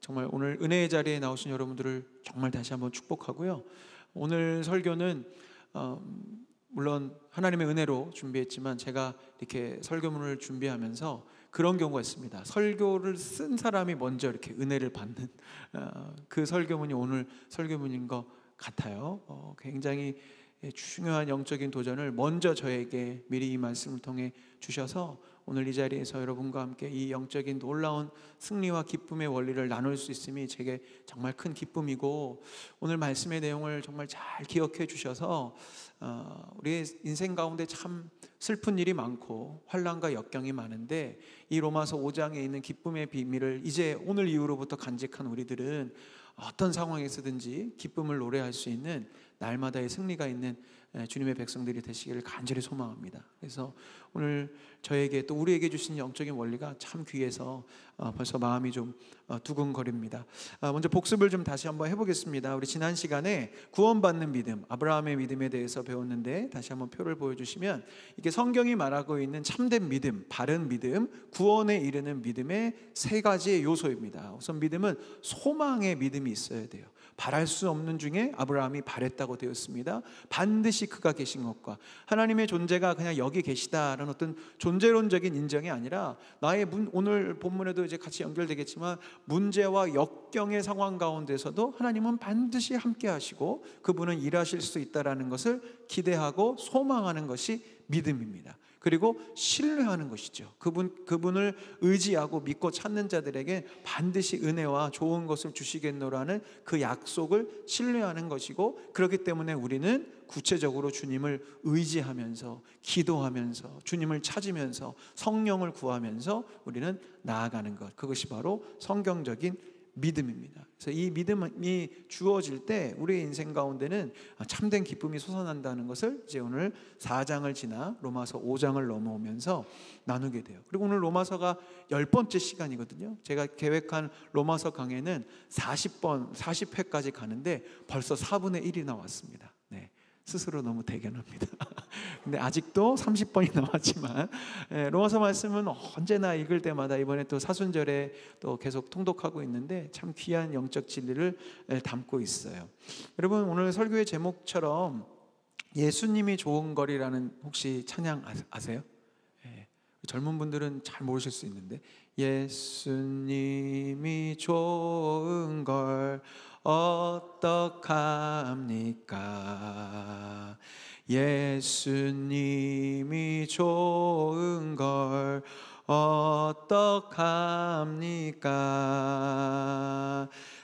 정말 오늘 은혜의 자리에 나오신 여러분들을 정말 다시 한번 축복하고요. 오늘 설교는 물론 하나님의 은혜로 준비했지만 제가 이렇게 설교문을 준비하면서 그런 경우가 있습니다. 설교를 쓴 사람이 먼저 이렇게 은혜를 받는 그 설교문이 오늘 설교문인 것 같아요. 굉장히 중요한 영적인 도전을 먼저 저에게 미리 이 말씀을 통해 주셔서 오늘 이 자리에서 여러분과 함께 이 영적인 놀라운 승리와 기쁨의 원리를 나눌 수 있음이 제게 정말 큰 기쁨이고, 오늘 말씀의 내용을 정말 잘 기억해 주셔서 우리의 인생 가운데 참 슬픈 일이 많고 환난과 역경이 많은데 이 로마서 5장에 있는 기쁨의 비밀을 이제 오늘 이후로부터 간직한 우리들은 어떤 상황에서든지 기쁨을 노래할 수 있는 날마다의 승리가 있는 주님의 백성들이 되시기를 간절히 소망합니다. 그래서 오늘 저에게 또 우리에게 주신 영적인 원리가 참 귀해서 벌써 마음이 좀 두근거립니다. 먼저 복습을 좀 다시 한번 해보겠습니다. 우리 지난 시간에 구원받는 믿음, 아브라함의 믿음에 대해서 배웠는데 다시 한번 표를 보여주시면 이게 성경이 말하고 있는 참된 믿음, 바른 믿음, 구원에 이르는 믿음의 세 가지의 요소입니다. 우선 믿음은 소망의 믿음이 있어야 돼요. 바랄 수 없는 중에 아브라함이 바랬다고 되었습니다. 반드시 그가 계신 것과 하나님의 존재가 그냥 여기 계시다라는 어떤 존재론적인 인정이 아니라 나의 오늘 본문에도 이제 같이 연결되겠지만 문제와 역경의 상황 가운데서도 하나님은 반드시 함께 하시고 그분은 일하실 수 있다라는 것을 기대하고 소망하는 것이 믿음입니다. 그리고 신뢰하는 것이죠. 그분을 의지하고 믿고 찾는 자들에게 반드시 은혜와 좋은 것을 주시겠노라는 그 약속을 신뢰하는 것이고, 그렇기 때문에 우리는 구체적으로 주님을 의지하면서 기도하면서 주님을 찾으면서 성령을 구하면서 우리는 나아가는 것, 그것이 바로 성경적인 믿음입니다. 그래서 이 믿음이 주어질 때 우리의 인생 가운데는 참된 기쁨이 솟아난다는 것을 이제 오늘 4장을 지나 로마서 5장을 넘어오면서 나누게 돼요. 그리고 오늘 로마서가 10번째 시간이거든요. 제가 계획한 로마서 강해는 40회까지 가는데 벌써 4분의 1이 나왔습니다. 네. 스스로 너무 대견합니다. 근데 아직도 30번이 남았지만 로마서 말씀은 언제나 읽을 때마다 이번에 또 사순절에 또 계속 통독하고 있는데 참 귀한 영적 진리를 담고 있어요. 여러분, 오늘 설교의 제목처럼 예수님이 좋은 거리라는 혹시 찬양 아세요? 젊은 분들은 잘 모르실 수 있는데, 예수님이 좋은 걸 어떡합니까? 예수님이 좋은 걸 어떡합니까?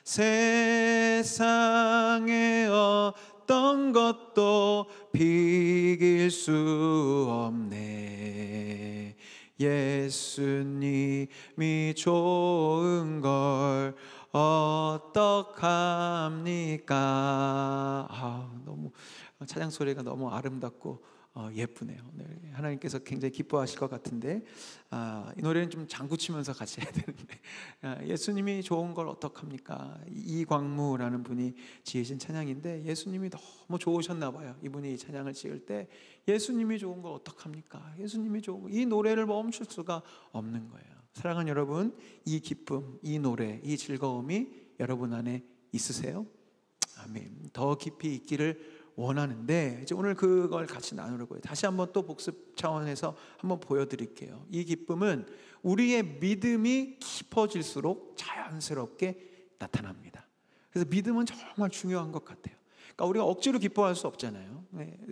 세상에 어떤 것도 비길 수 없네. 예수님이 좋은 걸 어떡합니까? 너무 찬양 소리가 너무 아름답고 예쁘네요. 네, 하나님께서 굉장히 기뻐하실 것 같은데 이 노래는 좀 장구치면서 같이 해야 되는데 예수님이 좋은 걸 어떡합니까? 이광무라는 분이 지으신 찬양인데 예수님이 너무 좋으셨나 봐요. 이분이 이 찬양을 지을 때 예수님이 좋은 걸 어떡합니까? 예수님이 좋은 거, 이 노래를 멈출 수가 없는 거예요. 사랑하는 여러분, 이 기쁨, 이 노래, 이 즐거움이 여러분 안에 있으세요? 아멘. 더 깊이 있기를 원하는데 이제 오늘 그걸 같이 나누려고요. 다시 한번 또 복습 차원에서 한번 보여드릴게요. 이 기쁨은 우리의 믿음이 깊어질수록 자연스럽게 나타납니다. 그래서 믿음은 정말 중요한 것 같아요. 그러니까 우리가 억지로 기뻐할 수 없잖아요.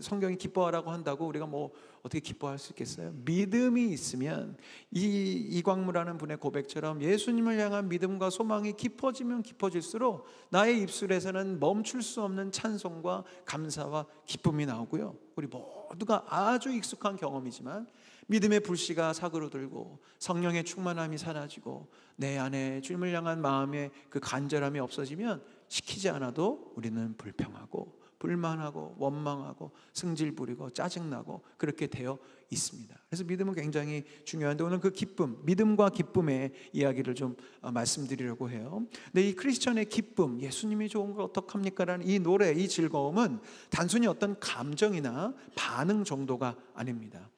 성경이 기뻐하라고 한다고 우리가 뭐 어떻게 기뻐할 수 있겠어요? 믿음이 있으면 이광무라는 분의 고백처럼 예수님을 향한 믿음과 소망이 깊어지면 깊어질수록 나의 입술에서는 멈출 수 없는 찬송과 감사와 기쁨이 나오고요. 우리 모두가 아주 익숙한 경험이지만 믿음의 불씨가 사그러들고 성령의 충만함이 사라지고 내 안에 주님을 향한 마음의 그 간절함이 없어지면 시키지 않아도 우리는 불평하고 불만하고 원망하고 승질 부리고 짜증나고 그렇게 되어 있습니다. 그래서 믿음은 굉장히 중요한데 오늘 그 기쁨, 믿음과 기쁨의 이야기를 좀 말씀드리려고 해요. 근데 이 크리스천의 기쁨, 예수님이 좋은 걸 어떡합니까? 라는 이 노래, 이 즐거움은 단순히 어떤 감정이나 반응 정도가 아닙니다.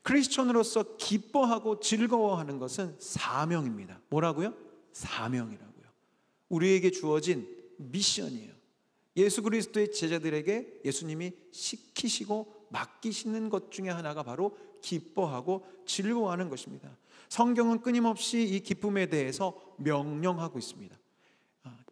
크리스천으로서 기뻐하고 즐거워하는 것은 사명입니다. 뭐라고요? 사명이라고요. 우리에게 주어진 미션이에요. 예수 그리스도의 제자들에게 예수님이 시키시고 맡기시는 것 중에 하나가 바로 기뻐하고 즐거워하는 것입니다. 성경은 끊임없이 이 기쁨에 대해서 명령하고 있습니다.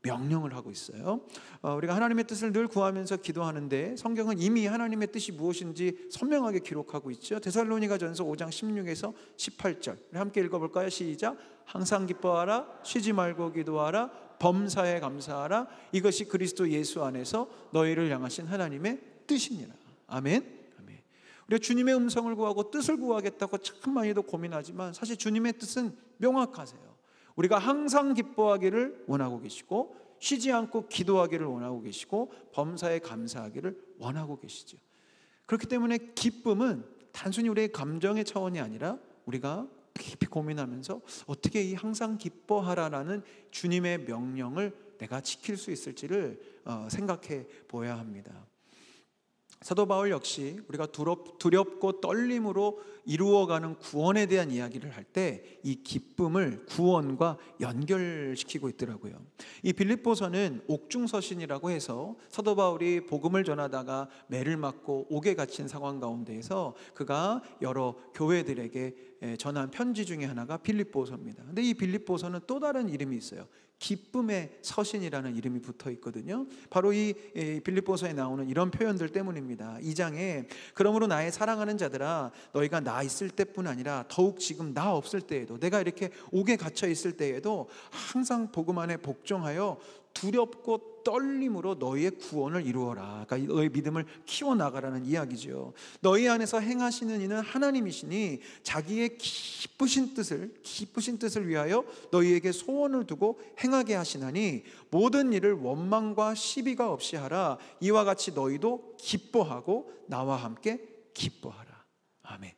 명령을 하고 있어요. 우리가 하나님의 뜻을 늘 구하면서 기도하는데 성경은 이미 하나님의 뜻이 무엇인지 선명하게 기록하고 있죠. 데살로니가전서 5장 16에서 18절 함께 읽어볼까요? 시작. 항상 기뻐하라, 쉬지 말고 기도하라, 범사에 감사하라, 이것이 그리스도 예수 안에서 너희를 향하신 하나님의 뜻이니라. 아멘. 아멘. 우리가 주님의 음성을 구하고 뜻을 구하겠다고 참 많이도 고민하지만 사실 주님의 뜻은 명확하세요. 우리가 항상 기뻐하기를 원하고 계시고, 쉬지 않고 기도하기를 원하고 계시고, 범사에 감사하기를 원하고 계시죠. 그렇기 때문에 기쁨은 단순히 우리의 감정의 차원이 아니라 우리가 깊이 고민하면서 어떻게 이 항상 기뻐하라라는 주님의 명령을 내가 지킬 수 있을지를 생각해 보아야 합니다. 사도 바울 역시 우리가 두렵고 떨림으로 이루어가는 구원에 대한 이야기를 할 때 이 기쁨을 구원과 연결시키고 있더라고요. 이 빌립보서는 옥중서신이라고 해서 사도 바울이 복음을 전하다가 매를 맞고 옥에 갇힌 상황 가운데에서 그가 여러 교회들에게 전한 편지 중에 하나가 빌립보서입니다. 근데 이 빌립보서는 또 다른 이름이 있어요. 기쁨의 서신이라는 이름이 붙어 있거든요. 바로 이 빌립보서에 나오는 이런 표현들 때문입니다. 2장에 그러므로 나의 사랑하는 자들아, 너희가 나 있을 때뿐 아니라 더욱 지금 나 없을 때에도, 내가 이렇게 옥에 갇혀 있을 때에도 항상 복음 안에 복종하여 두렵고 떨림으로 너희의 구원을 이루어라. 그러니까 너희 믿음을 키워나가라는 이야기죠. 너희 안에서 행하시는 이는 하나님이시니 자기의 기쁘신 뜻을 위하여 너희에게 소원을 두고 행하게 하시나니 모든 일을 원망과 시비가 없이 하라. 이와 같이 너희도 기뻐하고 나와 함께 기뻐하라. 아멘.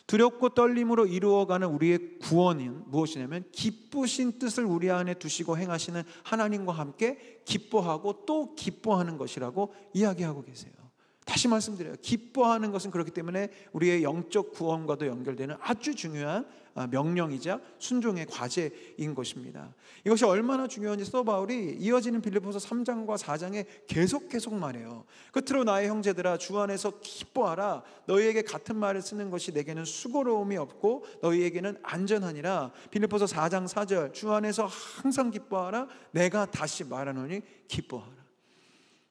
두렵고 떨림으로 이루어가는 우리의 구원은 무엇이냐면 기쁘신 뜻을 우리 안에 두시고 행하시는 하나님과 함께 기뻐하고 또 기뻐하는 것이라고 이야기하고 계세요. 다시 말씀드려요. 기뻐하는 것은 그렇기 때문에 우리의 영적 구원과도 연결되는 아주 중요한 명령이자 순종의 과제인 것입니다. 이것이 얼마나 중요한지 사도 바울이 이어지는 빌립보서 3장과 4장에 계속 말해요. 끝으로 나의 형제들아, 주 안에서 기뻐하라. 너희에게 같은 말을 쓰는 것이 내게는 수고로움이 없고 너희에게는 안전하니라. 빌립보서 4장 4절, 주 안에서 항상 기뻐하라. 내가 다시 말하노니 기뻐하라.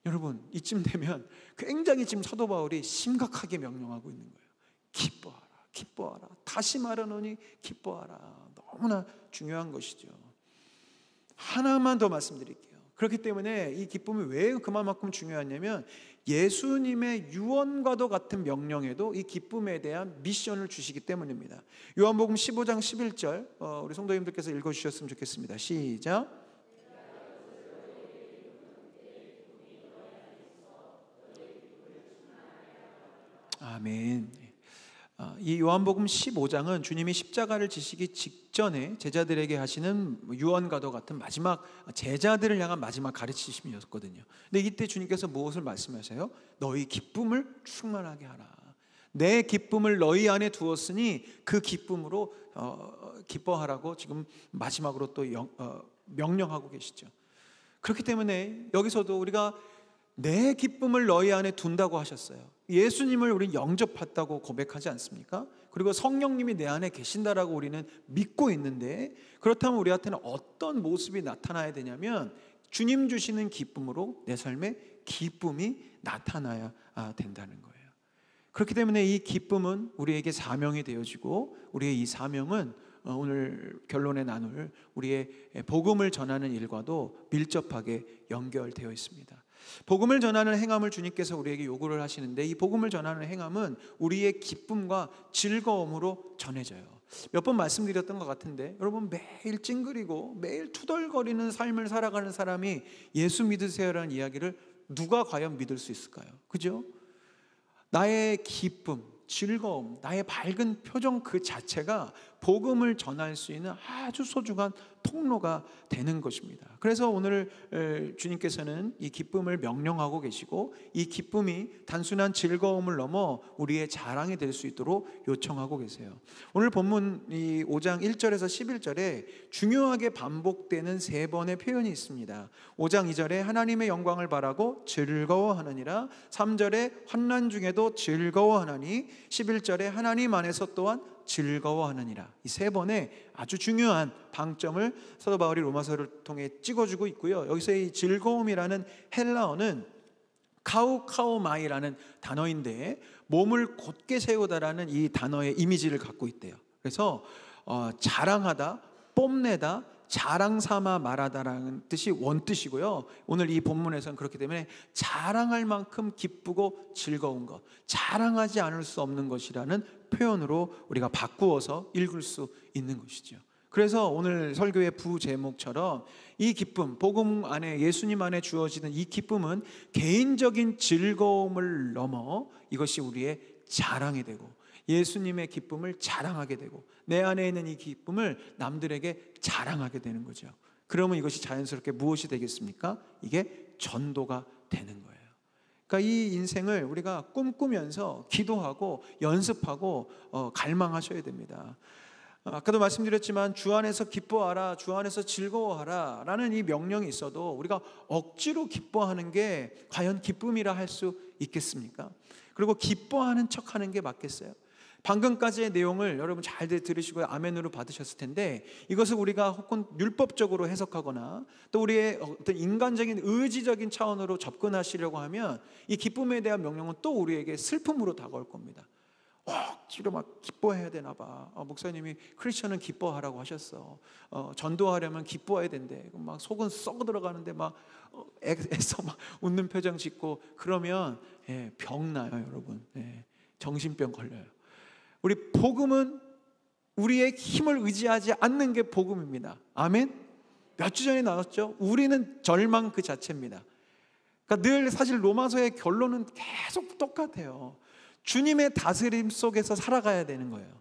여러분, 이쯤 되면 굉장히 지금 사도 바울이 심각하게 명령하고 있는 거예요. 기뻐하라, 기뻐하라. 다시 말하노니 기뻐하라. 너무나 중요한 것이죠. 하나만 더 말씀드릴게요. 그렇기 때문에 이 기쁨이 왜 그만큼 중요하냐면 예수님의 유언과도 같은 명령에도 이 기쁨에 대한 미션을 주시기 때문입니다. 요한복음 15장 11절 우리 성도님들께서 읽어주셨으면 좋겠습니다. 시작. 아멘. 이 요한복음 15장은 주님이 십자가를 지시기 직전에 제자들에게 하시는 유언과도 같은 마지막, 제자들을 향한 마지막 가르치심이었거든요. 근데 이때 주님께서 무엇을 말씀하세요? 너희 기쁨을 충만하게 하라. 내 기쁨을 너희 안에 두었으니 그 기쁨으로 기뻐하라고 지금 마지막으로 또 명령하고 계시죠. 그렇기 때문에 여기서도 우리가 내 기쁨을 너희 안에 둔다고 하셨어요. 예수님을 우리 영접했다고 고백하지 않습니까? 그리고 성령님이 내 안에 계신다라고 우리는 믿고 있는데, 그렇다면 우리한테는 어떤 모습이 나타나야 되냐면 주님 주시는 기쁨으로 내 삶에 기쁨이 나타나야 된다는 거예요. 그렇기 때문에 이 기쁨은 우리에게 사명이 되어지고, 우리의 이 사명은 오늘 결론에 나눌 우리의 복음을 전하는 일과도 밀접하게 연결되어 있습니다. 복음을 전하는 행함을 주님께서 우리에게 요구를 하시는데, 이 복음을 전하는 행함은 우리의 기쁨과 즐거움으로 전해져요. 몇 번 말씀드렸던 것 같은데, 여러분, 매일 찡그리고 매일 투덜거리는 삶을 살아가는 사람이 예수 믿으세요라는 이야기를 누가 과연 믿을 수 있을까요? 그죠? 나의 기쁨, 즐거움, 나의 밝은 표정 그 자체가 복음을 전할 수 있는 아주 소중한 통로가 되는 것입니다. 그래서 오늘 주님께서는 이 기쁨을 명령하고 계시고, 이 기쁨이 단순한 즐거움을 넘어 우리의 자랑이 될 수 있도록 요청하고 계세요. 오늘 본문 이 5장 1절에서 11절에 중요하게 반복되는 3번의 표현이 있습니다. 5장 2절에 하나님의 영광을 바라고 즐거워하느니라, 3절에 환난 중에도 즐거워하나니, 11절에 하나님 안에서 또한 즐거워하느니라. 이 3번의 아주 중요한 방점을 사도 바울이 로마서를 통해 찍어주고 있고요. 여기서 이 즐거움이라는 헬라어는 카우카우마이라는 단어인데, 몸을 곧게 세우다라는 이 단어의 이미지를 갖고 있대요. 그래서 자랑하다, 뽐내다, 자랑 삼아 말하다라는 뜻이 원뜻이고요. 오늘 이 본문에서는 그렇기 때문에 자랑할 만큼 기쁘고 즐거운 것, 자랑하지 않을 수 없는 것이라는 표현으로 우리가 바꾸어서 읽을 수 있는 것이죠. 그래서 오늘 설교의 부제목처럼 이 기쁨, 복음 안에, 예수님 안에 주어지는 이 기쁨은 개인적인 즐거움을 넘어 이것이 우리의 자랑이 되고, 예수님의 기쁨을 자랑하게 되고, 내 안에 있는 이 기쁨을 남들에게 자랑하게 되는 거죠. 그러면 이것이 자연스럽게 무엇이 되겠습니까? 이게 전도가 되는 거예요. 그러니까 이 인생을 우리가 꿈꾸면서 기도하고 연습하고 갈망하셔야 됩니다. 아까도 말씀드렸지만 주 안에서 기뻐하라, 주 안에서 즐거워하라 라는 이 명령이 있어도 우리가 억지로 기뻐하는 게 과연 기쁨이라 할 수 있겠습니까? 그리고 기뻐하는 척하는 게 맞겠어요? 방금까지의 내용을 여러분 잘 들으시고 아멘으로 받으셨을 텐데, 이것을 우리가 혹은 율법적으로 해석하거나 또 우리의 어떤 인간적인 의지적인 차원으로 접근하시려고 하면 이 기쁨에 대한 명령은 또 우리에게 슬픔으로 다가올 겁니다. 억지로 막 기뻐해야 되나 봐. 목사님이 크리스천은 기뻐하라고 하셨어. 전도하려면 기뻐해야 된대. 막 속은 썩어 들어가는데 막 애써 막 웃는 표정 짓고 그러면 병 나요, 여러분. 정신병 걸려요. 우리 복음은 우리의 힘을 의지하지 않는 게 복음입니다. 아멘. 몇 주 전에 나왔죠. 우리는 절망 그 자체입니다. 그러니까 늘 사실 로마서의 결론은 계속 똑같아요. 주님의 다스림 속에서 살아가야 되는 거예요.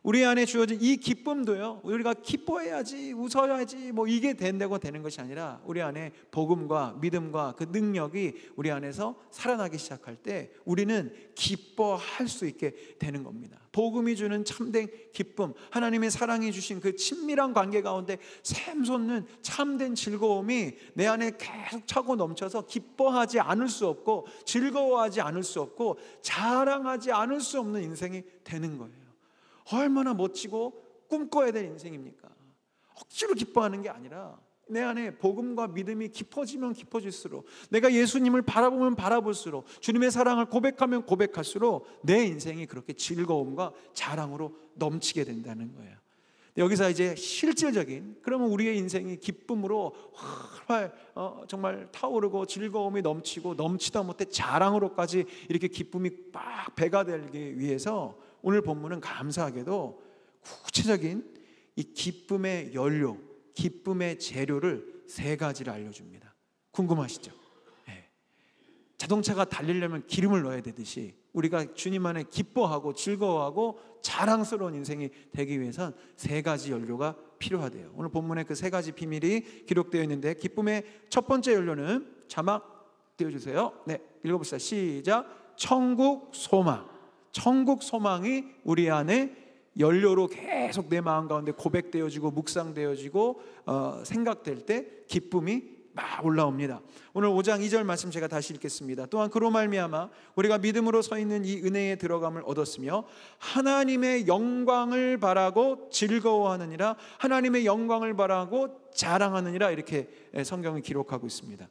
우리 안에 주어진 이 기쁨도요, 우리가 기뻐해야지, 웃어야지 뭐 이게 된다고 되는 것이 아니라 우리 안에 복음과 믿음과 그 능력이 우리 안에서 살아나기 시작할 때 우리는 기뻐할 수 있게 되는 겁니다. 복음이 주는 참된 기쁨, 하나님의 사랑이 주신 그 친밀한 관계 가운데 샘솟는 참된 즐거움이 내 안에 계속 차고 넘쳐서 기뻐하지 않을 수 없고, 즐거워하지 않을 수 없고, 자랑하지 않을 수 없는 인생이 되는 거예요. 얼마나 멋지고 꿈꿔야 될 인생입니까? 억지로 기뻐하는 게 아니라 내 안에 복음과 믿음이 깊어지면 깊어질수록, 내가 예수님을 바라보면 바라볼수록, 주님의 사랑을 고백하면 고백할수록 내 인생이 그렇게 즐거움과 자랑으로 넘치게 된다는 거예요. 여기서 이제 실질적인, 그러면 우리의 인생이 기쁨으로 활활 정말 타오르고 즐거움이 넘치고, 넘치다 못해 자랑으로까지 이렇게 기쁨이 막 배가 되기 위해서 오늘 본문은 감사하게도 구체적인 이 기쁨의 연료, 기쁨의 재료를 3가지를 알려줍니다. 궁금하시죠? 자동차가 달리려면 기름을 넣어야 되듯이 우리가 주님 안에 기뻐하고 즐거워하고 자랑스러운 인생이 되기 위해선 3가지 연료가 필요하대요. 오늘 본문에 그 3가지 비밀이 기록되어 있는데, 기쁨의 첫 번째 연료는 자막 띄워주세요. 읽어봅시다. 시작. 천국 소망. 천국 소망이 우리 안에 연료로 계속 내 마음 가운데 고백되어지고 묵상되어지고 생각될 때 기쁨이 막 올라옵니다. 오늘 5장 2절 말씀 제가 다시 읽겠습니다. 또한 그로 말미암아 우리가 믿음으로 서 있는 이 은혜의 들어감을 얻었으며 하나님의 영광을 바라고 즐거워하느니라, 하나님의 영광을 바라고 자랑하느니라, 이렇게 성경을 기록하고 있습니다.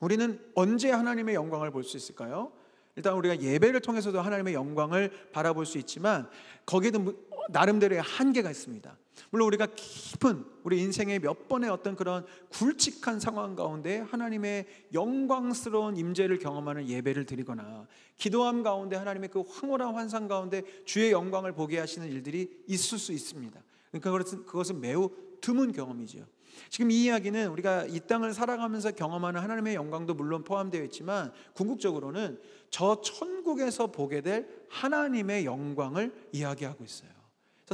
우리는 언제 하나님의 영광을 볼 수 있을까요? 일단 우리가 예배를 통해서도 하나님의 영광을 바라볼 수 있지만 거기에도 나름대로의 한계가 있습니다. 물론 우리가 깊은 우리 인생의 몇 번의 어떤 그런 굵직한 상황 가운데 하나님의 영광스러운 임재를 경험하는 예배를 드리거나 기도함 가운데 하나님의 그 황홀한 환상 가운데 주의 영광을 보게 하시는 일들이 있을 수 있습니다. 그러니까 그것은 매우 드문 경험이죠. 지금 이 이야기는 우리가 이 땅을 살아가면서 경험하는 하나님의 영광도 물론 포함되어 있지만 궁극적으로는 저 천국에서 보게 될 하나님의 영광을 이야기하고 있어요.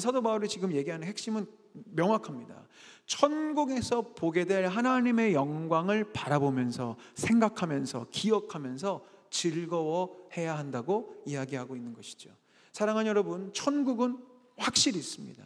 사도 바울이 지금 얘기하는 핵심은 명확합니다. 천국에서 보게 될 하나님의 영광을 바라보면서 생각하면서 기억하면서 즐거워해야 한다고 이야기하고 있는 것이죠. 사랑하는 여러분, 천국은 확실히 있습니다.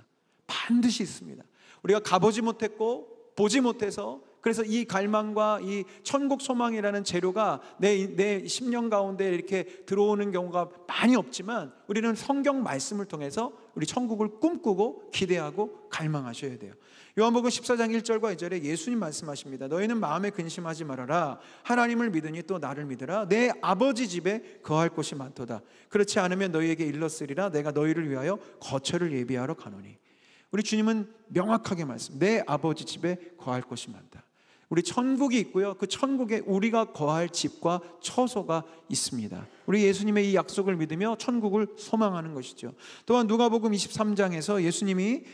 반드시 있습니다. 우리가 가보지 못했고 보지 못해서, 그래서 이 갈망과 이 천국 소망이라는 재료가 내 심령 가운데 이렇게 들어오는 경우가 많이 없지만, 우리는 성경 말씀을 통해서 우리 천국을 꿈꾸고 기대하고 갈망하셔야 돼요. 요한복음 14장 1절과 2절에 예수님 말씀하십니다. 너희는 마음에 근심하지 말아라. 하나님을 믿으니 또 나를 믿으라. 내 아버지 집에 거할 곳이 많도다. 그렇지 않으면 너희에게 일렀으리라. 내가 너희를 위하여 거처를 예비하러 가노니. 우리 주님은 명확하게 말씀, 내 아버지 집에 거할 곳이 많다. 우리 천국이 있고요, 그 천국에 우리가 거할 집과 처소가 있습니다. 우리 예수님의 이 약속을 믿으며 천국을 소망하는 것이죠. 또한 누가복음 23장에서 예수님이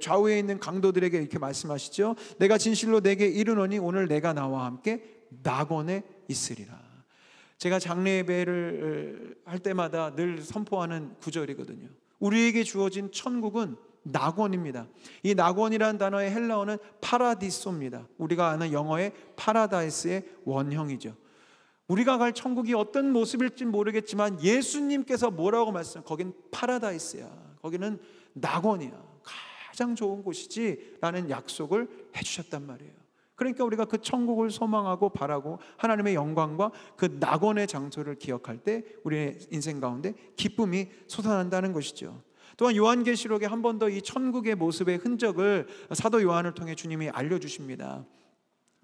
좌우에 있는 강도들에게 이렇게 말씀하시죠. 내가 진실로 내게 이르노니 오늘 내가 나와 함께 낙원에 있으리라. 제가 장례 예배를 할 때마다 늘 선포하는 구절이거든요. 우리에게 주어진 천국은 낙원입니다. 이 낙원이라는 단어의 헬라어는 파라디소입니다. 우리가 아는 영어의 파라다이스의 원형이죠. 우리가 갈 천국이 어떤 모습일지 모르겠지만 예수님께서 뭐라고 말씀? 거긴 파라다이스야. 거기는 낙원이야. 가장 좋은 곳이지 라는 약속을 해주셨단 말이에요. 그러니까 우리가 그 천국을 소망하고 바라고 하나님의 영광과 그 낙원의 장소를 기억할 때 우리의 인생 가운데 기쁨이 솟아난다는 것이죠. 또한 요한계시록에 한 번 더 이 천국의 모습의 흔적을 사도 요한을 통해 주님이 알려주십니다.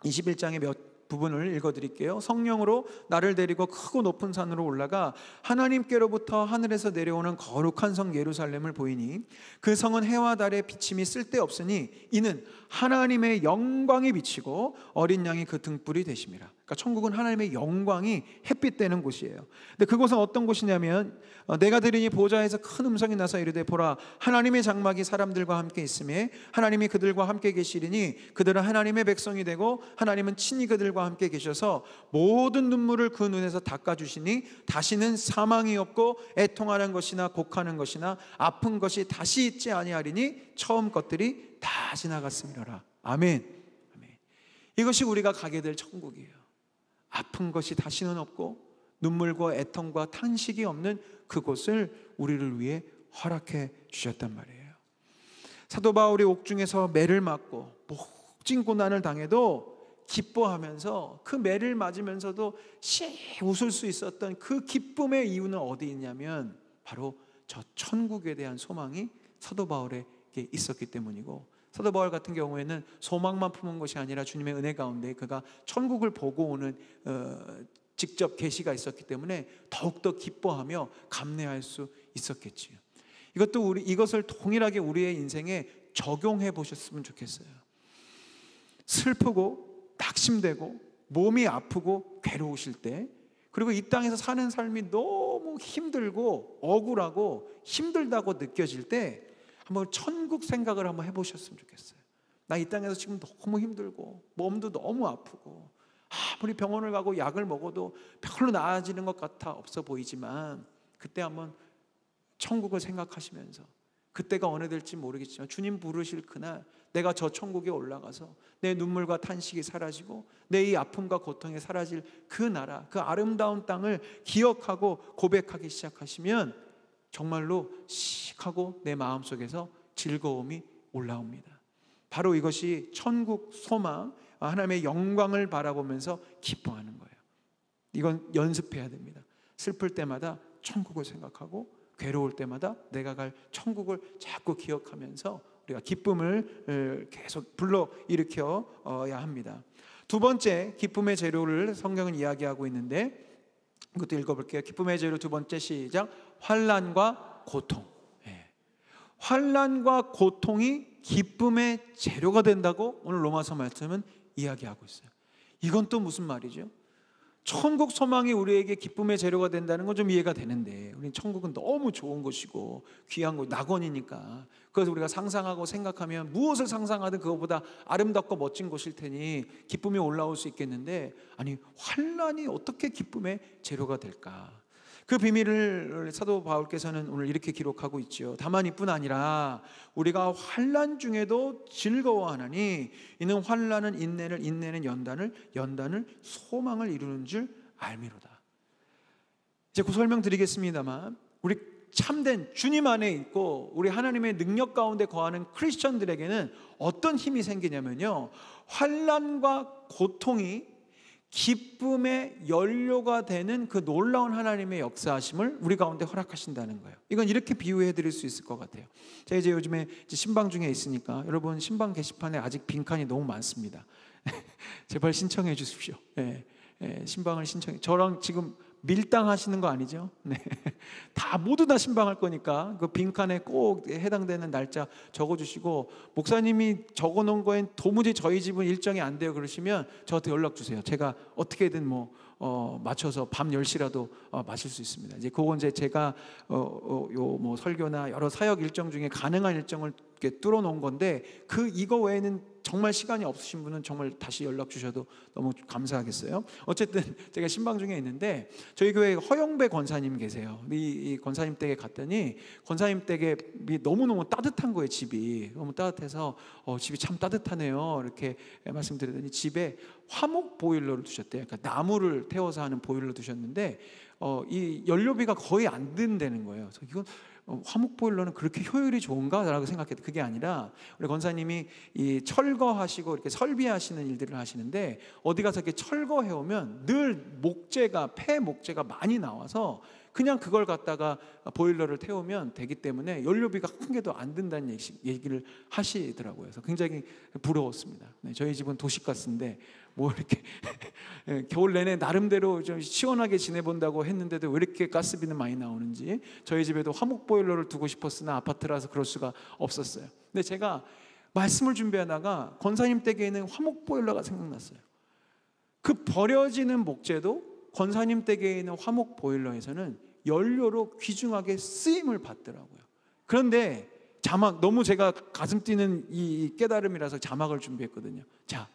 21장의 몇 부분을 읽어드릴게요. 성령으로 나를 데리고 크고 높은 산으로 올라가 하나님께로부터 하늘에서 내려오는 거룩한 성 예루살렘을 보이니 그 성은 해와 달의 비침이 쓸데없으니 이는 하나님의 영광이 비치고 어린 양이 그 등불이 되심이라. 그러니까 천국은 하나님의 영광이 햇빛 되는 곳이에요. 근데 그곳은 어떤 곳이냐면 내가 들으니 보좌에서 큰 음성이 나서 이르되 보라 하나님의 장막이 사람들과 함께 있음에 하나님이 그들과 함께 계시리니 그들은 하나님의 백성이 되고 하나님은 친히 그들과 함께 계셔서 모든 눈물을 그 눈에서 닦아주시니 다시는 사망이 없고 애통하는 것이나 곡하는 것이나 아픈 것이 다시 있지 아니하리니 처음 것들이 다 지나갔음이로라. 아멘. 아멘. 이것이 우리가 가게 될 천국이에요. 아픈 것이 다시는 없고 눈물과 애통과 탄식이 없는 그곳을 우리를 위해 허락해 주셨단 말이에요. 사도 바울이 옥중에서 매를 맞고 목진 고난을 당해도 기뻐하면서 그 매를 맞으면서도 웃을 수 있었던 그 기쁨의 이유는 어디 있냐면 바로 저 천국에 대한 소망이 사도 바울에게 있었기 때문이고, 사도 바울 같은 경우에는 소망만 품은 것이 아니라 주님의 은혜 가운데 그가 천국을 보고 오는 직접 계시가 있었기 때문에 더욱더 기뻐하며 감내할 수 있었겠지요. 이것을 동일하게 우리의 인생에 적용해 보셨으면 좋겠어요. 슬프고 낙심되고 몸이 아프고 괴로우실 때, 그리고 이 땅에서 사는 삶이 너무 힘들고 억울하고 힘들다고 느껴질 때 한번 천국 생각을 한번 해보셨으면 좋겠어요. 나 이 땅에서 지금 너무 힘들고 몸도 너무 아프고 아무리 병원을 가고 약을 먹어도 별로 나아지는 것 같아 없어 보이지만, 그때 한번 천국을 생각하시면서 그때가 어느 될지 모르겠지만 주님 부르실 그날 내가 저 천국에 올라가서 내 눈물과 탄식이 사라지고 내 이 아픔과 고통이 사라질 그 나라, 그 아름다운 땅을 기억하고 고백하기 시작하시면 정말로 씩 하고 내 마음속에서 즐거움이 올라옵니다. 바로 이것이 천국 소망, 하나님의 영광을 바라보면서 기뻐하는 거예요. 이건 연습해야 됩니다. 슬플 때마다 천국을 생각하고 괴로울 때마다 내가 갈 천국을 자꾸 기억하면서 우리가 기쁨을 계속 불러일으켜야 합니다. 두 번째 기쁨의 재료를 성경은 이야기하고 있는데 이것도 읽어볼게요. 기쁨의 재료 두 번째, 시작. 환난과 고통. 환난과 고통이 기쁨의 재료가 된다고 오늘 로마서 말씀은 이야기하고 있어요. 이건 또 무슨 말이죠? 천국 소망이 우리에게 기쁨의 재료가 된다는 건 좀 이해가 되는데, 우리는 천국은 너무 좋은 곳이고 귀한 곳, 낙원이니까 그래서 우리가 상상하고 생각하면 무엇을 상상하든 그것보다 아름답고 멋진 곳일 테니 기쁨이 올라올 수 있겠는데, 아니 환난이 어떻게 기쁨의 재료가 될까? 그 비밀을 사도 바울께서는 오늘 이렇게 기록하고 있죠. 다만 이뿐 아니라 우리가 환난 중에도 즐거워하나니 이는 환난은 인내를, 인내는 연단을, 연단을 소망을 이루는 줄 알미로다. 이제 그 설명드리겠습니다만, 우리 참된 주님 안에 있고 우리 하나님의 능력 가운데 거하는 크리스천들에게는 어떤 힘이 생기냐면요, 환난과 고통이 기쁨의 연료가 되는 그 놀라운 하나님의 역사하심을 우리 가운데 허락하신다는 거예요. 이건 이렇게 비유해 드릴 수 있을 것 같아요. 제가 이제 요즘에 신방 중에 있으니까 여러분 신방 게시판에 아직 빈칸이 너무 많습니다. 제발 신청해 주십시오. 신방을 신청해. 저랑 지금 밀당하시는 거 아니죠? 네. 다 모두 다 신방할 거니까 그 빈칸에 꼭 해당되는 날짜 적어주시고, 목사님이 적어놓은 거엔 도무지 저희 집은 일정이 안 돼요 그러시면 저한테 연락 주세요. 제가 어떻게든 맞춰서 밤 10시라도 마실 수 있습니다. 이제 그건 이제 제가 설교나 여러 사역 일정 중에 가능한 일정을 이렇게 뚫어 놓은 건데, 이거 외에는 정말 시간이 없으신 분은 정말 다시 연락 주셔도 너무 감사하겠어요. 어쨌든 제가 신방 중에 있는데 저희 교회에 허영배 권사님 계세요. 이 권사님 댁에 갔더니 권사님 댁에 너무너무 따뜻한 거예요. 집이 너무 따뜻해서 집이 참 따뜻하네요 이렇게 말씀드리더니 집에 화목 보일러를 두셨대요. 그러니까 나무를 태워서 하는 보일러 두셨는데 이 연료비가 거의 안 든다는 거예요. 그래서 이건 화목 보일러는 그렇게 효율이 좋은가라고 생각했는데 그게 아니라, 우리 권사님이 이 철거하시고 이렇게 설비하시는 일들을 하시는데 어디 가서 이렇게 철거해 오면 늘 폐 목재가 많이 나와서 그냥 그걸 갖다가 보일러를 태우면 되기 때문에 연료비가 한 개도 안 든다는 얘기를 하시더라고요. 그래서 굉장히 부러웠습니다. 저희 집은 도시가스인데 이렇게 겨울 내내 나름대로 좀 시원하게 지내본다고 했는데도 왜 이렇게 가스비는 많이 나오는지, 저희 집에도 화목 보일러를 두고 싶었으나 아파트라서 그럴 수가 없었어요. 근데 제가 말씀을 준비하다가 권사님 댁에 있는 화목 보일러가 생각났어요. 그 버려지는 목재도 권사님 댁에 있는 화목 보일러에서는 연료로 귀중하게 쓰임을 받더라고요. 그런데 너무 제가 가슴 뛰는 이 깨달음이라서 자막을 준비했거든요. 자,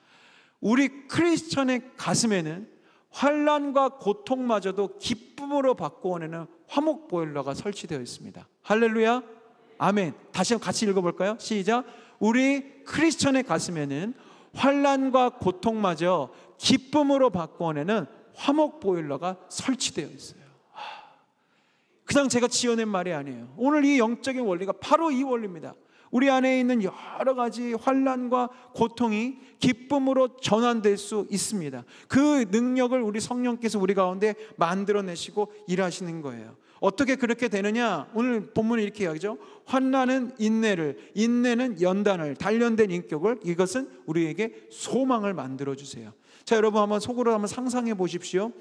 우리 크리스천의 가슴에는 환난과 고통마저도 기쁨으로 바꾸어내는 화목 보일러가 설치되어 있습니다. 할렐루야, 아멘. 다시 한번 같이 읽어볼까요? 시작. 우리 크리스천의 가슴에는 환난과 고통마저 기쁨으로 바꾸어내는 화목 보일러가 설치되어 있어요. 그냥 제가 지어낸 말이 아니에요. 오늘 이 영적인 원리가 바로 이 원리입니다. 우리 안에 있는 여러 가지 환난과 고통이 기쁨으로 전환될 수 있습니다. 그 능력을 우리 성령께서 우리 가운데 만들어내시고 일하시는 거예요. 어떻게 그렇게 되느냐? 오늘 본문이 이렇게 이야기죠. 환난은 인내를, 인내는 연단을, 단련된 인격을, 이것은 우리에게 소망을 만들어주세요. 자, 여러분 한번 속으로 한번 상상해 보십시오.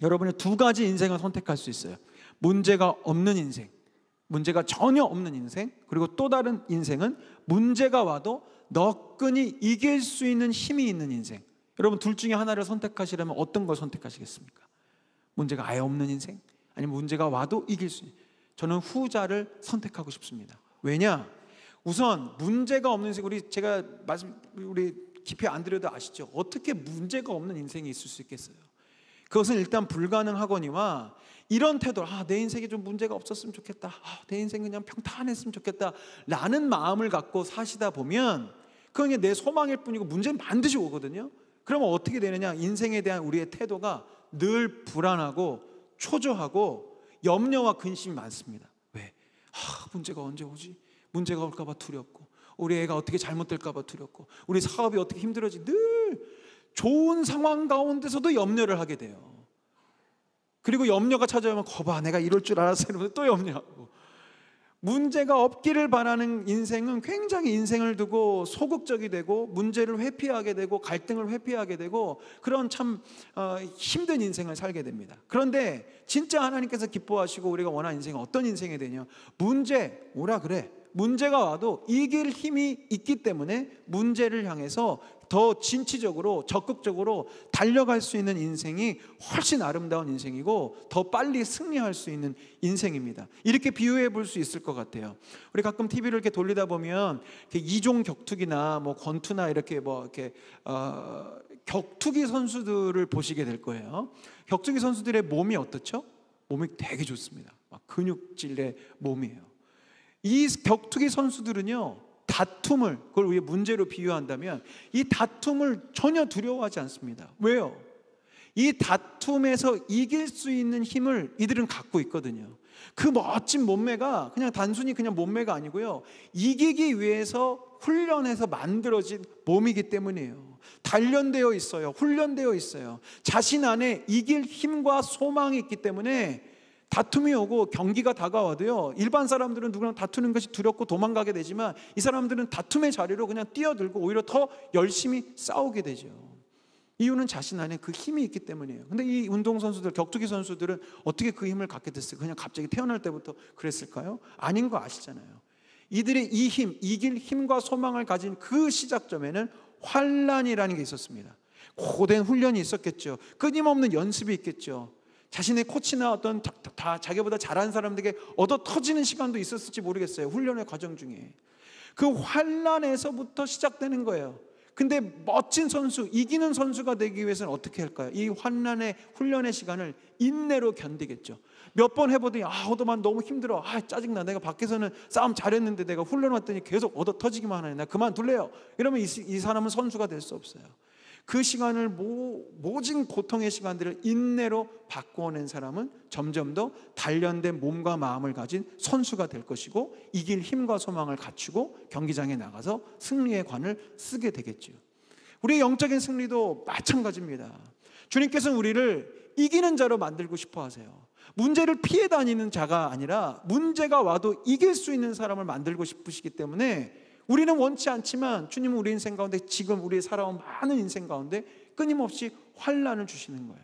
여러분이 두 가지 인생을 선택할 수 있어요. 문제가 없는 인생, 문제가 전혀 없는 인생, 그리고 또 다른 인생은 문제가 와도 너끈히 이길 수 있는 힘이 있는 인생. 여러분 둘 중에 하나를 선택하시려면 어떤 걸 선택하시겠습니까? 문제가 아예 없는 인생, 아니면 문제가 와도 이길 수 있는. 저는 후자를 선택하고 싶습니다. 왜냐? 우선 문제가 없는 인생, 우리 깊이 안 들여도 아시죠? 어떻게 문제가 없는 인생이 있을 수 있겠어요? 그것은 일단 불가능하거니와 이런 태도, 내 인생에 좀 문제가 없었으면 좋겠다, 내 인생 그냥 평탄했으면 좋겠다 라는 마음을 갖고 사시다 보면 그건 내 소망일 뿐이고 문제는 반드시 오거든요. 그러면 어떻게 되느냐? 인생에 대한 우리의 태도가 늘 불안하고 초조하고 염려와 근심이 많습니다. 왜? 문제가 언제 오지? 문제가 올까 봐 두렵고, 우리 애가 어떻게 잘못될까 봐 두렵고, 우리 사업이 어떻게 힘들어지, 늘 좋은 상황 가운데서도 염려를 하게 돼요. 그리고 염려가 찾아오면 거봐, 내가 이럴 줄 알았어 이러면서 또 염려하고. 문제가 없기를 바라는 인생은 굉장히 인생을 두고 소극적이 되고 문제를 회피하게 되고 갈등을 회피하게 되고 그런 참 힘든 인생을 살게 됩니다. 그런데 진짜 하나님께서 기뻐하시고 우리가 원하는 인생은 어떤 인생이 되냐? 문제 오라 그래. 문제가 와도 이길 힘이 있기 때문에 문제를 향해서 더 진취적으로 적극적으로 달려갈 수 있는 인생이 훨씬 아름다운 인생이고 더 빨리 승리할 수 있는 인생입니다. 이렇게 비유해 볼 수 있을 것 같아요. 우리 가끔 TV를 이렇게 돌리다 보면 이종 격투기나 권투나 이렇게 격투기 선수들을 보시게 될 거예요. 격투기 선수들의 몸이 어떻죠? 몸이 되게 좋습니다. 막 근육질의 몸이에요. 이 격투기 선수들은요, 다툼을, 그걸 우리가 문제로 비유한다면 이 다툼을 전혀 두려워하지 않습니다. 왜요? 이 다툼에서 이길 수 있는 힘을 이들은 갖고 있거든요. 그 멋진 몸매가 그냥 단순히 그냥 몸매가 아니고요, 이기기 위해서 훈련해서 만들어진 몸이기 때문이에요. 단련되어 있어요. 훈련되어 있어요. 자신 안에 이길 힘과 소망이 있기 때문에 다툼이 오고 경기가 다가와도요, 일반 사람들은 누구랑 다투는 것이 두렵고 도망가게 되지만 이 사람들은 다툼의 자리로 그냥 뛰어들고 오히려 더 열심히 싸우게 되죠. 이유는 자신 안에 그 힘이 있기 때문이에요. 근데 이 운동선수들, 격투기 선수들은 어떻게 그 힘을 갖게 됐을까요? 그냥 갑자기 태어날 때부터 그랬을까요? 아닌 거 아시잖아요. 이들의 이 힘, 이길 힘과 소망을 가진 그 시작점에는 환난이라는 게 있었습니다. 고된 훈련이 있었겠죠. 끊임없는 연습이 있겠죠. 자신의 코치나 어떤 다 자기보다 잘하는 사람들에게 얻어 터지는 시간도 있었을지 모르겠어요. 훈련의 과정 중에. 그 환난에서부터 시작되는 거예요. 근데 멋진 선수, 이기는 선수가 되기 위해서는 어떻게 할까요? 이 환난의 훈련의 시간을 인내로 견디겠죠. 몇 번 해보더니 오도만 너무 힘들어, 짜증나, 내가 밖에서는 싸움 잘했는데 내가 훈련 왔더니 계속 얻어 터지기만 하네, 나 그만둘래요. 이러면 이 사람은 선수가 될 수 없어요. 그 시간을 모진 고통의 시간들을 인내로 바꾸어낸 사람은 점점 더 단련된 몸과 마음을 가진 선수가 될 것이고, 이길 힘과 소망을 갖추고 경기장에 나가서 승리의 관을 쓰게 되겠죠. 우리의 영적인 승리도 마찬가지입니다. 주님께서는 우리를 이기는 자로 만들고 싶어 하세요. 문제를 피해 다니는 자가 아니라 문제가 와도 이길 수 있는 사람을 만들고 싶으시기 때문에 우리는 원치 않지만 주님은 우리 인생 가운데, 지금 우리 살아온 많은 인생 가운데 끊임없이 환난을 주시는 거예요.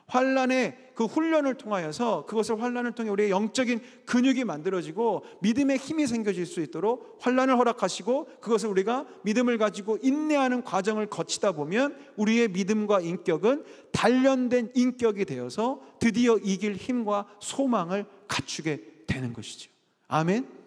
환난의 그 훈련을 통하여서, 그것을 환난을 통해 우리의 영적인 근육이 만들어지고 믿음의 힘이 생겨질 수 있도록 환난을 허락하시고, 그것을 우리가 믿음을 가지고 인내하는 과정을 거치다 보면 우리의 믿음과 인격은 단련된 인격이 되어서 드디어 이길 힘과 소망을 갖추게 되는 것이죠. 아멘.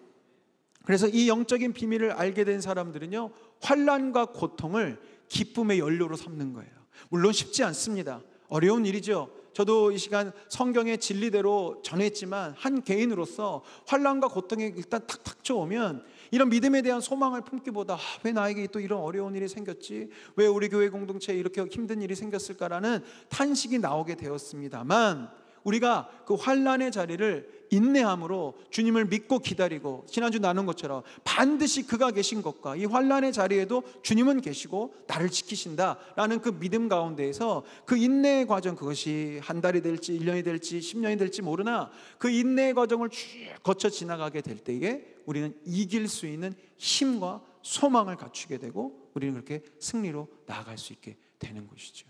그래서 이 영적인 비밀을 알게 된 사람들은요, 환난과 고통을 기쁨의 연료로 삼는 거예요. 물론 쉽지 않습니다. 어려운 일이죠. 저도 이 시간 성경의 진리대로 전했지만 한 개인으로서 환난과 고통이 일단 탁탁 쳐오면 이런 믿음에 대한 소망을 품기보다 왜 나에게 또 이런 어려운 일이 생겼지? 왜 우리 교회 공동체에 이렇게 힘든 일이 생겼을까라는 탄식이 나오게 되었습니다만, 우리가 그 환난의 자리를 인내함으로 주님을 믿고 기다리고, 지난주 나눈 것처럼 반드시 그가 계신 것과 이 환난의 자리에도 주님은 계시고 나를 지키신다라는 그 믿음 가운데에서 그 인내의 과정, 그것이 한 달이 될지 1년이 될지 10년이 될지 모르나 그 인내의 과정을 쭉 거쳐 지나가게 될 때에 우리는 이길 수 있는 힘과 소망을 갖추게 되고 우리는 그렇게 승리로 나아갈 수 있게 되는 것이죠.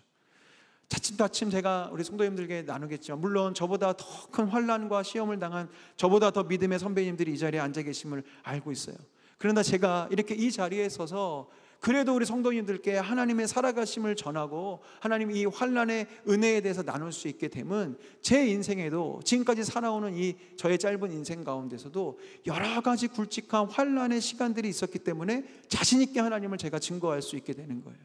차츰차츰 제가 우리 성도님들에게 나누겠지만, 물론 저보다 더 큰 환난과 시험을 당한 저보다 더 믿음의 선배님들이 이 자리에 앉아 계심을 알고 있어요. 그러나 제가 이렇게 이 자리에 서서 그래도 우리 성도님들께 하나님의 살아가심을 전하고 하나님 이 환난의 은혜에 대해서 나눌 수 있게 되면, 제 인생에도 지금까지 살아오는 이 저의 짧은 인생 가운데서도 여러 가지 굵직한 환난의 시간들이 있었기 때문에 자신 있게 하나님을 제가 증거할 수 있게 되는 거예요.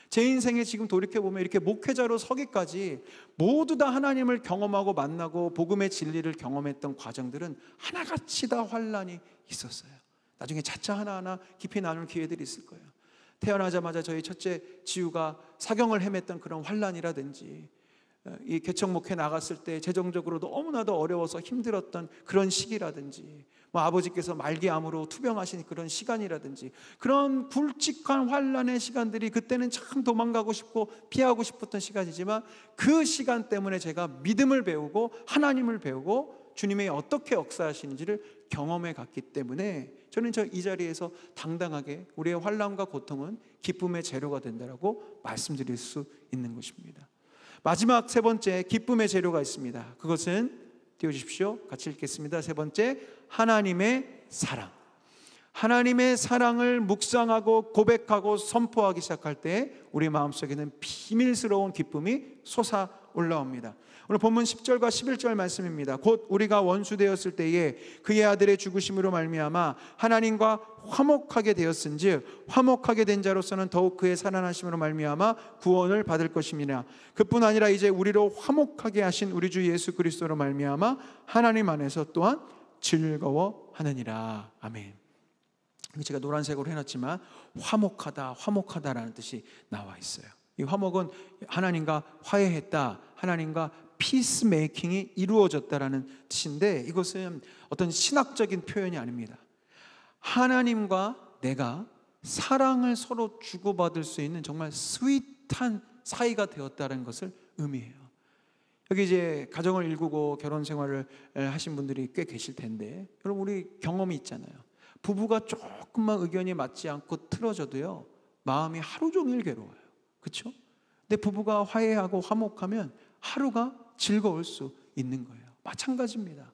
제 인생에 지금 돌이켜보면 이렇게 목회자로 서기까지 모두 다 하나님을 경험하고 만나고 복음의 진리를 경험했던 과정들은 하나같이 다 환난이 있었어요. 나중에 차차 하나하나 깊이 나눌 기회들이 있을 거예요. 태어나자마자 저희 첫째 지우가 사경을 헤맸던 그런 환난이라든지, 이 개척 목회 나갔을 때 재정적으로 너무나도 어려워서 힘들었던 그런 시기라든지, 아버지께서 말기암으로 투병하신 그런 시간이라든지, 그런 굵직한 환난의 시간들이 그때는 참 도망가고 싶고 피하고 싶었던 시간이지만, 그 시간 때문에 제가 믿음을 배우고 하나님을 배우고 주님이 어떻게 역사하시는지를 경험해 갔기 때문에 저는 이 자리에서 당당하게 우리의 환난과 고통은 기쁨의 재료가 된다라고 말씀드릴 수 있는 것입니다. 마지막 세 번째 기쁨의 재료가 있습니다. 그것은 띄워주십시오. 같이 읽겠습니다. 세 번째, 하나님의 사랑. 하나님의 사랑을 묵상하고 고백하고 선포하기 시작할 때 우리 마음속에는 비밀스러운 기쁨이 솟아 올라옵니다. 오늘 본문 10절과 11절 말씀입니다. 곧 우리가 원수되었을 때에 그의 아들의 죽으심으로 말미암아 하나님과 화목하게 되었은즉 화목하게 된 자로서는 더욱 그의 살아나심으로 말미암아 구원을 받을 것임이라. 그뿐 아니라 이제 우리로 화목하게 하신 우리 주 예수 그리스도로 말미암아 하나님 안에서 또한 즐거워하느니라. 아멘. 제가 노란색으로 해놨지만 화목하다, 화목하다라는 뜻이 나와 있어요. 이 화목은 하나님과 화해했다, 하나님과 피스메이킹이 이루어졌다라는 뜻인데, 이것은 어떤 신학적인 표현이 아닙니다. 하나님과 내가 사랑을 서로 주고받을 수 있는 정말 스윗한 사이가 되었다는 것을 의미해요. 여기 이제 가정을 일구고 결혼 생활을 하신 분들이 꽤 계실 텐데, 여러분 우리 경험이 있잖아요. 부부가 조금만 의견이 맞지 않고 틀어져도요 마음이 하루 종일 괴로워요. 그렇죠? 근데 부부가 화해하고 화목하면 하루가 즐거울 수 있는 거예요. 마찬가지입니다.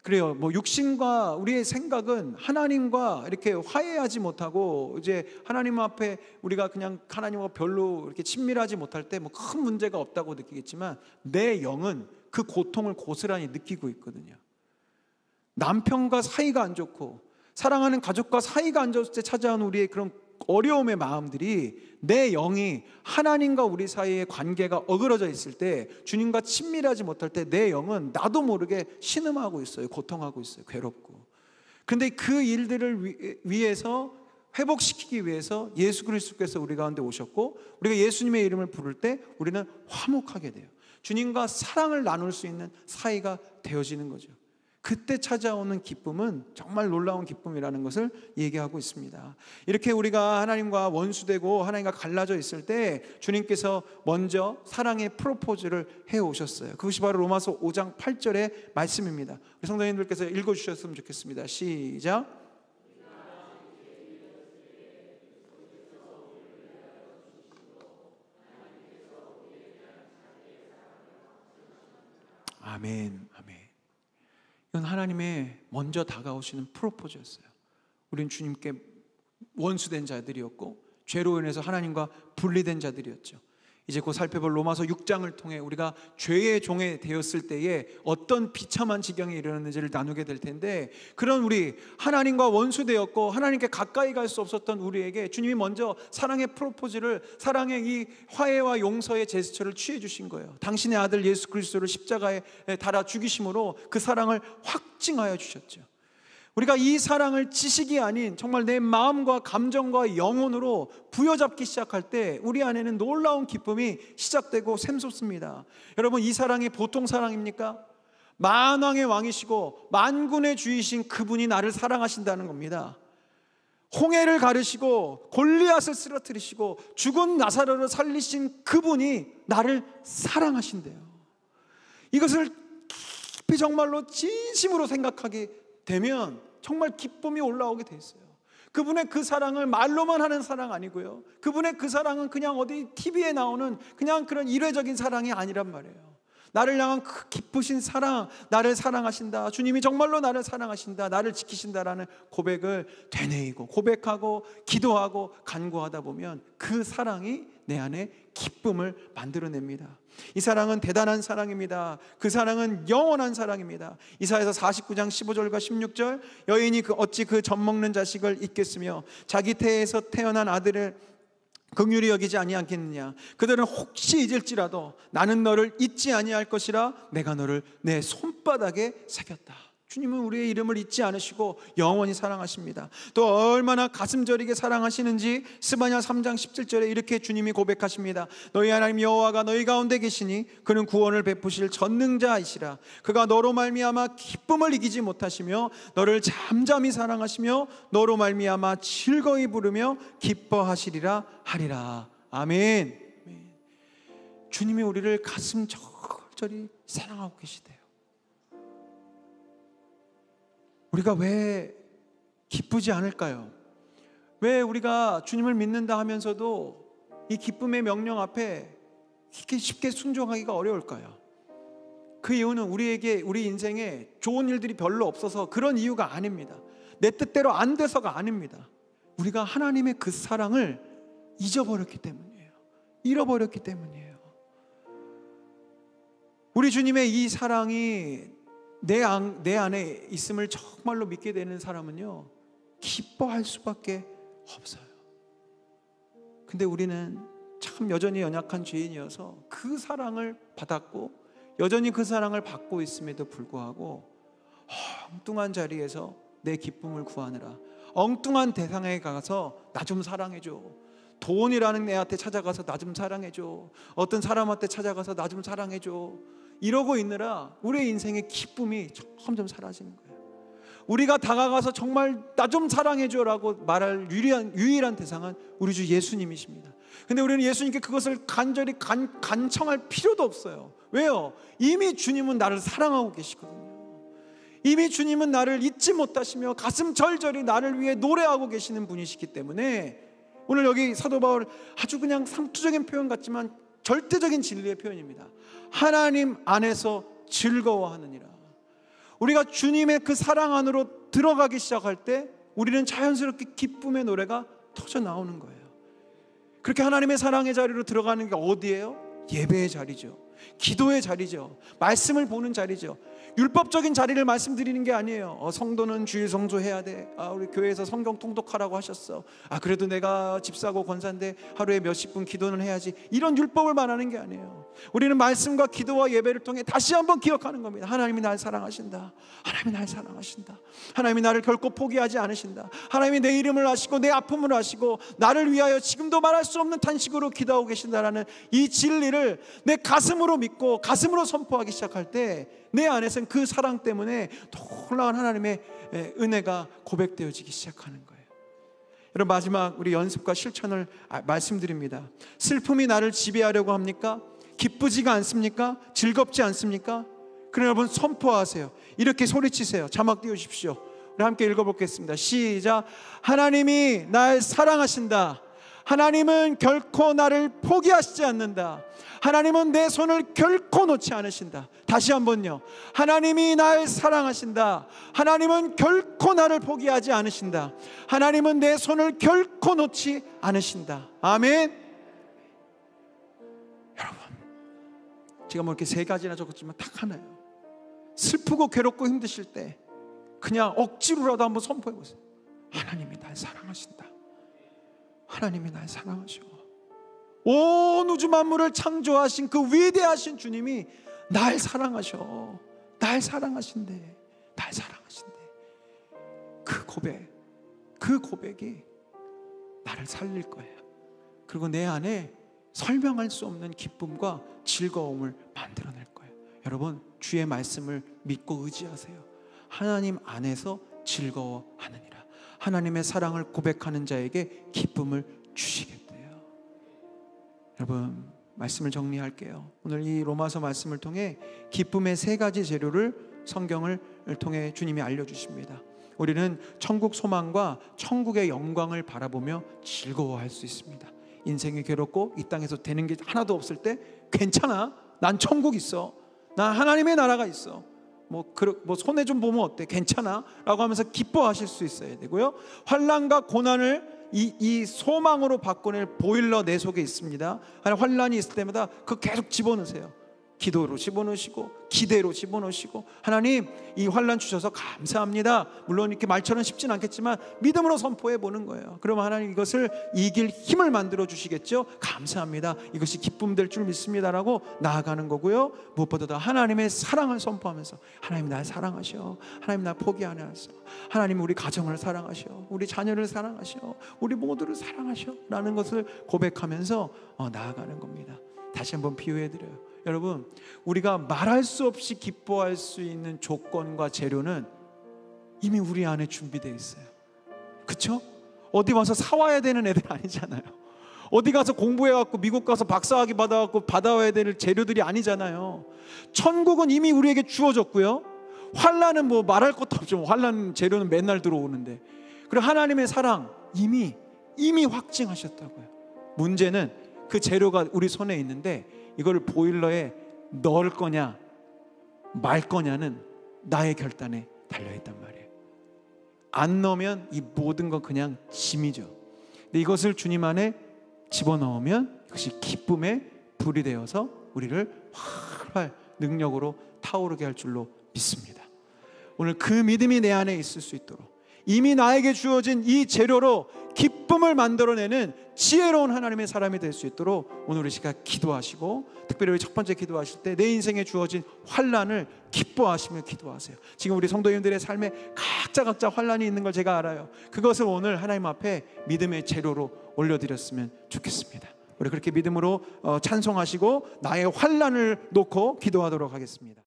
그래요. 육신과 우리의 생각은 하나님과 이렇게 화해하지 못하고 이제 하나님 앞에 우리가 그냥 하나님과 별로 이렇게 친밀하지 못할 때 큰 문제가 없다고 느끼겠지만 내 영은 그 고통을 고스란히 느끼고 있거든요. 남편과 사이가 안 좋고 사랑하는 가족과 사이가 안 좋을 때 찾아온 우리의 그런 어려움의 마음들이 내 영이 하나님과 우리 사이의 관계가 어그러져 있을 때, 주님과 친밀하지 못할 때 내 영은 나도 모르게 신음하고 있어요. 고통하고 있어요. 괴롭고. 그런데 그 일들을 위해서 회복시키기 위해서 예수 그리스도께서 우리 가운데 오셨고, 우리가 예수님의 이름을 부를 때 우리는 화목하게 돼요. 주님과 사랑을 나눌 수 있는 사이가 되어지는 거죠. 그때 찾아오는 기쁨은 정말 놀라운 기쁨이라는 것을 얘기하고 있습니다. 이렇게 우리가 하나님과 원수되고 하나님과 갈라져 있을 때 주님께서 먼저 사랑의 프로포즈를 해오셨어요. 그것이 바로 로마서 5장 8절의 말씀입니다. 우리 성도님들께서 읽어주셨으면 좋겠습니다. 시작. 아멘, 아멘. 이건 하나님의 먼저 다가오시는 프로포즈였어요. 우린 주님께 원수된 자들이었고 죄로 인해서 하나님과 분리된 자들이었죠. 이제 곧 살펴볼 로마서 6장을 통해 우리가 죄의 종이 되었을 때에 어떤 비참한 지경에 이르렀는지를 나누게 될 텐데, 그런 우리 하나님과 원수되었고 하나님께 가까이 갈 수 없었던 우리에게 주님이 먼저 사랑의 프로포즈를, 사랑의 이 화해와 용서의 제스처를 취해 주신 거예요. 당신의 아들 예수 그리스도를 십자가에 달아 죽이심으로 그 사랑을 확증하여 주셨죠. 우리가 이 사랑을 지식이 아닌 정말 내 마음과 감정과 영혼으로 부여잡기 시작할 때 우리 안에는 놀라운 기쁨이 시작되고 샘솟습니다. 여러분, 이 사랑이 보통 사랑입니까? 만왕의 왕이시고 만군의 주이신 그분이 나를 사랑하신다는 겁니다. 홍해를 가르시고 골리앗을 쓰러뜨리시고 죽은 나사로를 살리신 그분이 나를 사랑하신대요. 이것을 깊이 정말로 진심으로 생각하게 되면 정말 기쁨이 올라오게 돼 있어요. 그분의 그 사랑을 말로만 하는 사랑 아니고요, 그분의 그 사랑은 그냥 어디 TV에 나오는 그냥 그런 일회적인 사랑이 아니란 말이에요. 나를 향한 그 깊으신 사랑, 나를 사랑하신다, 주님이 정말로 나를 사랑하신다, 나를 지키신다라는 고백을 되뇌이고 고백하고 기도하고 간구하다 보면 그 사랑이 내 안에 기쁨을 만들어냅니다. 이 사랑은 대단한 사랑입니다. 그 사랑은 영원한 사랑입니다. 이사야서 49장 15절과 16절, 여인이 어찌 그 젖먹는 자식을 잊겠으며 자기 태에서 태어난 아들을 긍휼히 여기지 아니하겠느냐. 그들은 혹시 잊을지라도 나는 너를 잊지 아니할 것이라 내가 너를 내 손바닥에 새겼다. 주님은 우리의 이름을 잊지 않으시고 영원히 사랑하십니다. 또 얼마나 가슴 저리게 사랑하시는지 스바냐 3장 17절에 이렇게 주님이 고백하십니다. 너희 하나님 여호와가 너희 가운데 계시니 그는 구원을 베푸실 전능자이시라. 그가 너로 말미암아 기쁨을 이기지 못하시며 너를 잠잠히 사랑하시며 너로 말미암아 즐거이 부르며 기뻐하시리라 하리라. 아멘. 주님이 우리를 가슴 절절히 사랑하고 계시대요. 우리가 왜 기쁘지 않을까요? 왜 우리가 주님을 믿는다 하면서도 이 기쁨의 명령 앞에 이렇게 쉽게 순종하기가 어려울까요? 그 이유는 우리 인생에 좋은 일들이 별로 없어서 그런 이유가 아닙니다. 내 뜻대로 안 돼서가 아닙니다. 우리가 하나님의 그 사랑을 잊어버렸기 때문이에요. 잃어버렸기 때문이에요. 우리 주님의 이 사랑이 내 안에 있음을 정말로 믿게 되는 사람은요, 기뻐할 수밖에 없어요. 근데 우리는 참 여전히 연약한 죄인이어서 그 사랑을 받았고 여전히 그 사랑을 받고 있음에도 불구하고 엉뚱한 자리에서 내 기쁨을 구하느라, 엉뚱한 대상에 가서 나 좀 사랑해줘, 돈이라는 애한테 찾아가서 나 좀 사랑해줘, 어떤 사람한테 찾아가서 나 좀 사랑해줘, 이러고 있느라 우리의 인생의 기쁨이 점점 사라지는 거예요. 우리가 다가가서 정말 나 좀 사랑해줘라고 말할 유일한 대상은 우리 주 예수님이십니다. 근데 우리는 예수님께 그것을 간절히 간청할 필요도 없어요. 왜요? 이미 주님은 나를 사랑하고 계시거든요. 이미 주님은 나를 잊지 못하시며 가슴 절절히 나를 위해 노래하고 계시는 분이시기 때문에 오늘 여기 사도 바울 아주 그냥 상투적인 표현 같지만 절대적인 진리의 표현입니다. 하나님 안에서 즐거워하느니라. 우리가 주님의 그 사랑 안으로 들어가기 시작할 때 우리는 자연스럽게 기쁨의 노래가 터져 나오는 거예요. 그렇게 하나님의 사랑의 자리로 들어가는 게 어디예요? 예배의 자리죠. 기도의 자리죠. 말씀을 보는 자리죠. 율법적인 자리를 말씀드리는 게 아니에요. 성도는 주일 성조해야 돼. 우리 교회에서 성경 통독하라고 하셨어. 그래도 내가 집사고 권사인데 하루에 몇십 분 기도는 해야지. 이런 율법을 말하는 게 아니에요. 우리는 말씀과 기도와 예배를 통해 다시 한번 기억하는 겁니다. 하나님이 날 사랑하신다. 하나님이 날 사랑하신다. 하나님이 나를 결코 포기하지 않으신다. 하나님이 내 이름을 아시고 내 아픔을 아시고 나를 위하여 지금도 말할 수 없는 탄식으로 기도하고 계신다라는 이 진리를 내 가슴으로 믿고 가슴으로 선포하기 시작할 때 내 안에서는 그 사랑 때문에 놀라운 하나님의 은혜가 고백되어지기 시작하는 거예요. 여러분, 마지막 우리 연습과 실천을 말씀드립니다. 슬픔이 나를 지배하려고 합니까? 기쁘지가 않습니까? 즐겁지 않습니까? 그럼 여러분 선포하세요. 이렇게 소리치세요. 자막 띄우십시오. 우리 함께 읽어보겠습니다. 시작. 하나님이 날 사랑하신다. 하나님은 결코 나를 포기하시지 않는다. 하나님은 내 손을 결코 놓지 않으신다. 다시 한번요. 하나님이 날 사랑하신다. 하나님은 결코 나를 포기하지 않으신다. 하나님은 내 손을 결코 놓지 않으신다. 아멘. 여러분, 제가 뭐 이렇게 세 가지나 적었지만 딱 하나예요. 슬프고 괴롭고 힘드실 때 그냥 억지로라도 한번 선포해 보세요. 하나님이 날 사랑하신다. 하나님이 날 사랑하시고 온 우주 만물을 창조하신 그 위대하신 주님이 날 사랑하셔. 날 사랑하신대. 날 사랑하신대. 그 고백이 나를 살릴 거예요. 그리고 내 안에 설명할 수 없는 기쁨과 즐거움을 만들어낼 거예요. 여러분, 주의 말씀을 믿고 의지하세요. 하나님 안에서 즐거워하느니라. 하나님의 사랑을 고백하는 자에게 기쁨을 주시겠대요. 여러분, 말씀을 정리할게요. 오늘 이 로마서 말씀을 통해 기쁨의 세 가지 재료를 성경을 통해 주님이 알려주십니다. 우리는 천국 소망과 천국의 영광을 바라보며 즐거워할 수 있습니다. 인생이 괴롭고 이 땅에서 되는 게 하나도 없을 때 괜찮아. 난 천국 있어. 난 하나님의 나라가 있어. 뭐 손해 좀 보면 어때? 괜찮아 라고 하면서 기뻐하실 수 있어야 되고요. 환난과 고난을 이 소망으로 바꿔낼 보일러 내 속에 있습니다. 환난이 있을 때마다 그거 계속 집어넣으세요. 기도로 집어넣으시고 기대로 집어넣으시고, 하나님 이 환난 주셔서 감사합니다. 물론 이렇게 말처럼 쉽진 않겠지만 믿음으로 선포해 보는 거예요. 그러면 하나님 이것을 이길 힘을 만들어 주시겠죠. 감사합니다. 이것이 기쁨 될 줄 믿습니다라고 나아가는 거고요. 무엇보다도 하나님의 사랑을 선포하면서 하나님 날 사랑하셔. 하나님 날 포기 안 하셔. 하나님 우리 가정을 사랑하셔. 우리 자녀를 사랑하셔. 우리 모두를 사랑하셔 라는 것을 고백하면서 나아가는 겁니다. 다시 한번 비유해 드려요. 여러분, 우리가 말할 수 없이 기뻐할 수 있는 조건과 재료는 이미 우리 안에 준비되어 있어요. 그렇죠? 어디 와서 사와야 되는 애들 아니잖아요. 어디 가서 공부해갖고 미국 가서 박사학위 받아갖고 받아와야 될 재료들이 아니잖아요. 천국은 이미 우리에게 주어졌고요. 환난은 뭐 말할 것도 없죠. 환난 재료는 맨날 들어오는데. 그리고 하나님의 사랑 이미 확증하셨다고요. 문제는 그 재료가 우리 손에 있는데 이걸 보일러에 넣을 거냐 말 거냐는 나의 결단에 달려있단 말이에요. 안 넣으면 이 모든 건 그냥 짐이죠. 근데 이것을 주님 안에 집어넣으면 이것이 기쁨의 불이 되어서 우리를 활활 능력으로 타오르게 할 줄로 믿습니다. 오늘 그 믿음이 내 안에 있을 수 있도록 이미 나에게 주어진 이 재료로 기쁨을 만들어내는 지혜로운 하나님의 사람이 될 수 있도록 오늘 우리 시간 기도하시고, 특별히 우리 첫 번째 기도하실 때 내 인생에 주어진 환난을 기뻐하시며 기도하세요. 지금 우리 성도님들의 삶에 각자 환난이 있는 걸 제가 알아요. 그것을 오늘 하나님 앞에 믿음의 재료로 올려드렸으면 좋겠습니다. 우리 그렇게 믿음으로 찬송하시고 나의 환난을 놓고 기도하도록 하겠습니다.